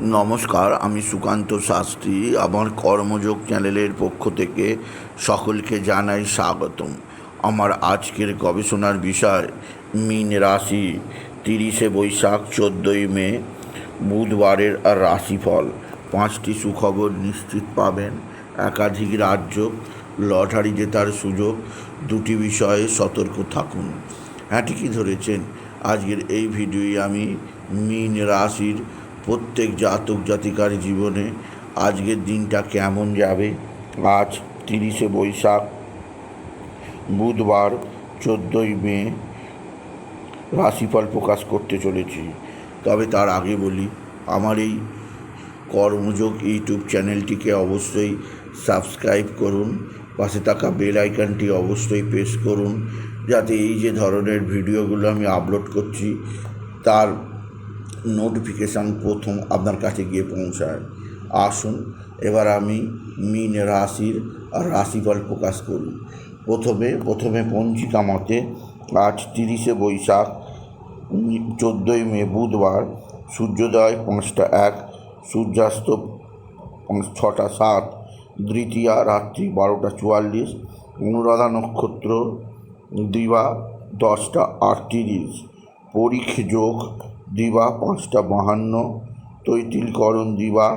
নমস্কার, আমি সুকান্ত শাস্ত্রী। আমার কর্মযোগ চ্যানেলের পক্ষ থেকে সকলকে জানাই স্বাগতম। আমার আজকের গবেষণার বিষয় মীন রাশি, 30শে বৈশাখ 14ই মে বুধবারের রাশিফল। 5টি সুখবর নিশ্চিত পাবেন, একাধিক রাজ্য, লটারি জেতার সুযোগ। 2টি বিষয়ে সতর্ক থাকুন। হ্যাঁ, ঠিকই ধরেছেন। আজকের এই ভিডিওয়ে আমি মীন রাশির প্রত্যেক জাতক জাতিকার জীবনে আজকের দিনটা কেমন যাবে, আজ 30শে বৈশাখ বুধবার 14ই মে রাশিফল প্রকাশ করতে চলেছি। তবে তার আগে বলি, আমার এই কর্মযোগ ইউটিউব চ্যানেলটিকে অবশ্যই সাবস্ক্রাইব করুন, পাশে থাকা বেল আইকনটি অবশ্যই প্রেস করুন, যাতে এই যে ধরনের ভিডিওগুলো আমি আপলোড করছি তার নোটিফিকেশান প্রথম আপনার কাছে গিয়ে পৌঁছায়। আসুন এবার আমি মীন রাশির রাশিফল প্রকাশ করি। প্রথমে পঞ্জিকা মতে আজ 30শে বৈশাখ 14ই মে বুধবার, সূর্যোদয় 5টা 1, সূর্যাস্ত 6টা 7, দ্বিতীয়া রাত্রি 12টা 44, অনুরাধা নক্ষত্র দিবা 10টা 38, পরীখ যোগ দিবা 5টা 52, তৈতিলকরণ দিবা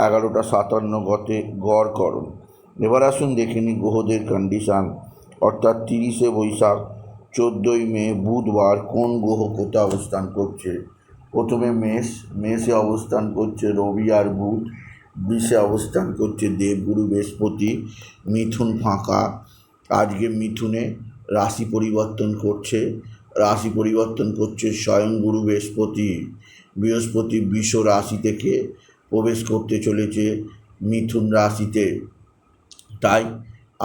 11টা 57 গতে গড়করণ। এবার আসুন দেখে নিই গ্রহদের কন্ডিশান, অর্থাৎ 30শে বৈশাখ 14ই মে বুধবার কোন গ্রহ কোথায় অবস্থান করছে। প্রথমে মেষে অবস্থান করছে রবি আর বুধ, বৃষে অবস্থান করছে দেবগুরু বৃহস্পতি, মিথুন ফাঁকা। আজকে মিথুনে রাশি পরিবর্তন করছে স্বয়ং গুরু বৃহস্পতি বৃষ রাশি থেকে প্রবেশ করতে চলেছে মিথুন রাশিতে। তাই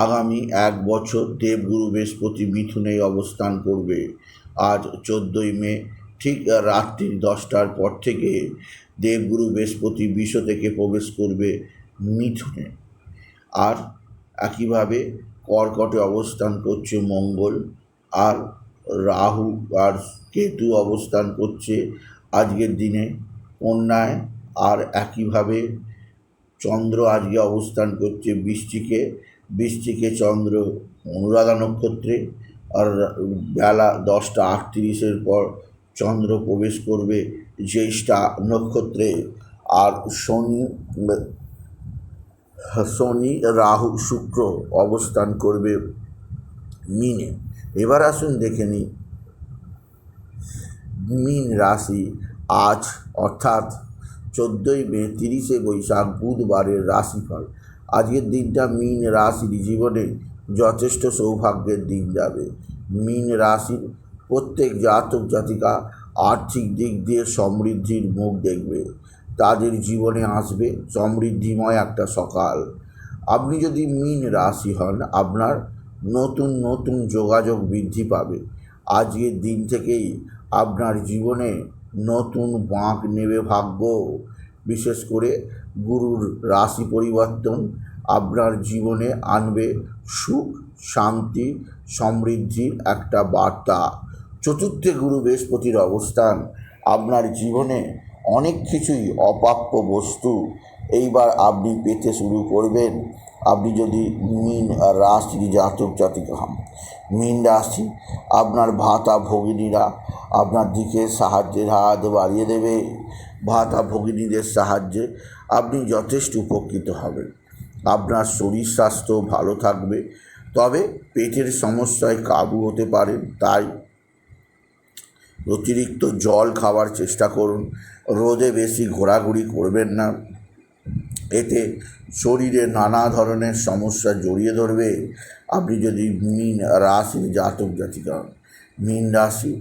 আগামী 1 বছর দেবগুরু বৃহস্পতি মিথুনেই অবস্থান করবে। আজ 14ই মে ঠিক রাত্রি 10টার পর থেকে দেবগুরু বৃহস্পতি বৃষ থেকে প্রবেশ করবে মিথুনে। আর একইভাবে কর্কটে অবস্থান করছে মঙ্গল, আর রাহু আর কেতু অবস্থান করছে আজকের দিনে কন্যায়। আর একইভাবে চন্দ্র আজকে অবস্থান করছে বৃশ্চিকে চন্দ্র অনুরাধা নক্ষত্রে। আর বেলা 10টা 38-এর পর চন্দ্র প্রবেশ করবে জ্যেষ্ঠা নক্ষত্রে। আর শনি রাহু শুক্র অবস্থান করবে মিনে। এবার আসুন দেখে নিই মীন রাশি আজ, অর্থাৎ 14ই মে 30শে বৈশাখ বুধবারের রাশিফল। আজকের দিনটা মীন রাশির জীবনে যথেষ্ট সৌভাগ্যের দিন যাবে। মীন রাশির প্রত্যেক জাতক জাতিকা আর্থিক দিক দিয়ে সমৃদ্ধির মুখ দেখবে। তাদের জীবনে আসবে সমৃদ্ধিময় একটা সকাল। আপনি যদি মীন রাশি হন, আপনার নতুন যোগাযোগ বৃদ্ধি পাবে। আজকের দিন থেকেই আপনার জীবনে নতুন বাঁক নেবে ভাগ্য। বিশেষ করে গুরুর রাশি পরিবর্তন আপনার জীবনে আনবে সুখ, শান্তি, সমৃদ্ধির একটা বার্তা। চতুর্থে গুরু বৃহস্পতির অবস্থান আপনার জীবনে অনেক কিছুই অপ্রাপ্য বস্তু এইবার আপনি পেতে শুরু করবেন। আপনি যদি মীন রাশির জাতক জাতিকা হন, মীন রাশি আপনার ভাতা ভগিনীরা আপনার দিকে সাহায্যের হাত বাড়িয়ে দেবে। ভাতা ভগিনীদের সাহায্যে আপনি যথেষ্ট উপকৃত হবেন। আপনার শরীর স্বাস্থ্য ভালো থাকবে, তবে পেটের সমস্যায় কাবু হতে পারেন। তাই অতিরিক্ত জল খাওয়ার চেষ্টা করুন। রোদে বেশি ঘোরাঘুরি করবেন না, এতে শরীরে নানা ধরনের সমস্যা জড়িয়ে ধরবে। আপনি যদি মীন রাশির জাতক জাতিকা হন, মীন রাশি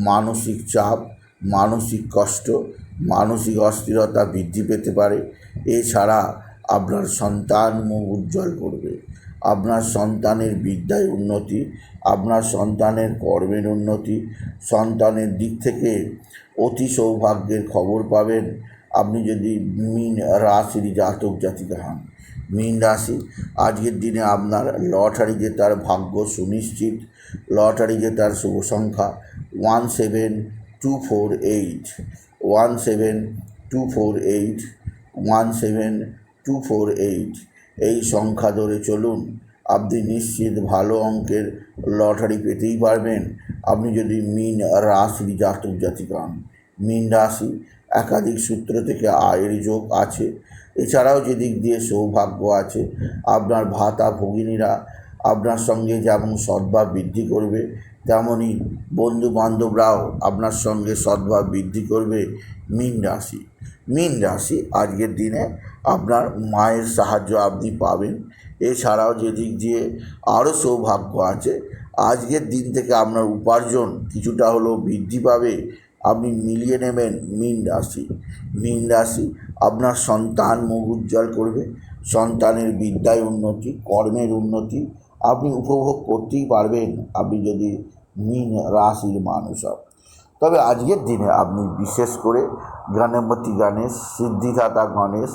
মানসিক চাপ, মানসিক কষ্ট, মানসিক অস্থিরতা বৃদ্ধি পেতে পারে। এছাড়া আপনার সন্তান মুখ উজ্জ্বল করবে। আপনার সন্তানের বিদ্যায় উন্নতি, আপনার সন্তানের কর্মের উন্নতি, সন্তানের দিক থেকে অতি সৌভাগ্যের খবর পাবেন। আপনি যদি মীন রাশির জাতক জাতিকা হন, মীন রাশি আজকের দিনে আপনার লটারি জেতার ভাগ্য সুনিশ্চিত। লটারি জেতার শুভ সংখ্যা 17248, 24817 এই সংখ্যা ধরে চলুন। আপনি নিশ্চিত ভালো অঙ্কের লটারি পেতেই পারবেন আপনি যদি মীন রাশির জাতক জাতিকা হন। মীন রাশি একাধিক সূত্র থেকে আয়ের যোগ আছে। এছাড়াও যেদিক দিয়ে সৌভাগ্য আছে, আপনার ভাতা ভগিনীরা আপনার সঙ্গে যেমন সদ্ভাব বৃদ্ধি করবে, তেমনই বন্ধু বান্ধবরাও আপনার সঙ্গে সদ্ভাব বৃদ্ধি করবে। মীন রাশি আজকের দিনে আপনার মায়ের সাহায্য আপনি পাবেন। এছাড়াও যেদিক দিয়ে আরও সৌভাগ্য আছে, আজকের দিন থেকে আপনার উপার্জন কিছুটা হলেও বৃদ্ধি পাবে। আপনি মিলিয়ে নেবেন মীন রাশি আপনার সন্তান মুখ উজ্জ্বল করবে। সন্তানের বিদ্যায় উন্নতি, কর্মের উন্নতি আপনি উপভোগ করতেই পারবেন আপনি যদি মীন রাশির মানুষ হন। তবে আজকের দিনে আপনি বিশেষ করে গণপতি গণেশ, সিদ্ধিদাতা গণেশ,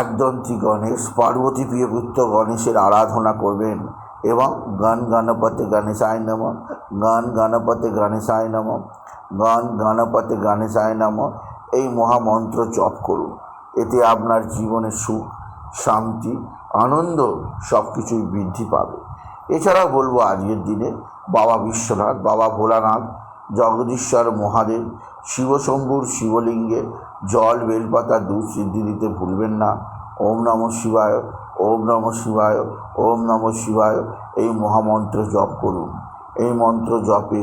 একদন্তী গণেশ, পার্বতী প্রিয়পুত্র গণেশের আরাধনা করবেন এবং গণপতি গণেশায় নমঃ, গণপতি গণেশায় নমঃ, গণপতি গণেশায় নমঃ এই মহামন্ত্র জপ করুন। এতে আপনার জীবনে সুখ, শান্তি, আনন্দ সব কিছুই বৃদ্ধি পাবে। এছাড়াও বলবো আজকের দিনে বাবা বিশ্বনাথ, বাবা ভোলানাথ, জগদীশ্বর মহাদেব, শিবশম্ভুর শিবলিঙ্গে জল, বেলপাতা, দুধ সিদ্ধি দিতে ভুলবেন না। ওম নমঃ শিবায়, ওম নমঃ শিবায়, ওম নমঃ শিবায় এই মহামন্ত্র জপ করুন। এই মন্ত্র জপে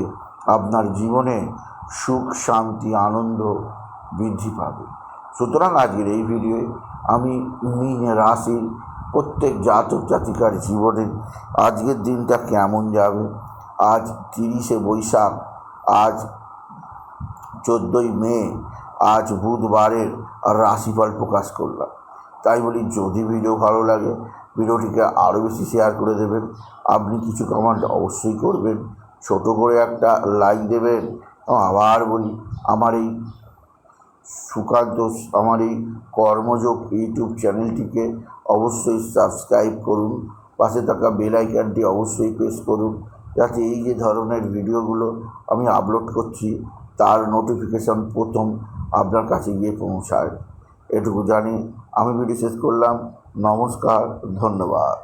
আপনার জীবনে সুখ, শান্তি, আনন্দ বৃদ্ধি পাবে। সুতরাং আজকের এই ভিডিওয়ে আমি মীন রাশির প্রত্যেক জাতক জাতিকার জীবনে আজকের দিনটা কেমন যাবে, আজ 30শে বৈশাখ, আজ 14ই মে, আজ বুধবারের রাশিফল প্রকাশ করলাম। তাই বলি, যদি ভিডিও ভালো লাগে ভিডিওটিকে আরও বেশি শেয়ার করে দেবেন। আপনি কিছু কমেন্ট অবশ্যই করবেন, ছোট করে একটা লাইক দেবেন। আবার বলি, আমার এই কর্মযোগ ইউটিউব চ্যানেলটিকে অবশ্যই সাবস্ক্রাইব করুন। পাশে থাকা বেল আইকনটি অবশ্যই প্রেস করুন, যাতে এই যে ধরনের ভিডিওগুলো আমি আপলোড করছি তার নোটিফিকেশন প্রথম আপনার কাছে গিয়ে পৌঁছায়। এটুকু জানি আমি ভিডিও শেষ করলাম। নমস্কার, ধন্যবাদ।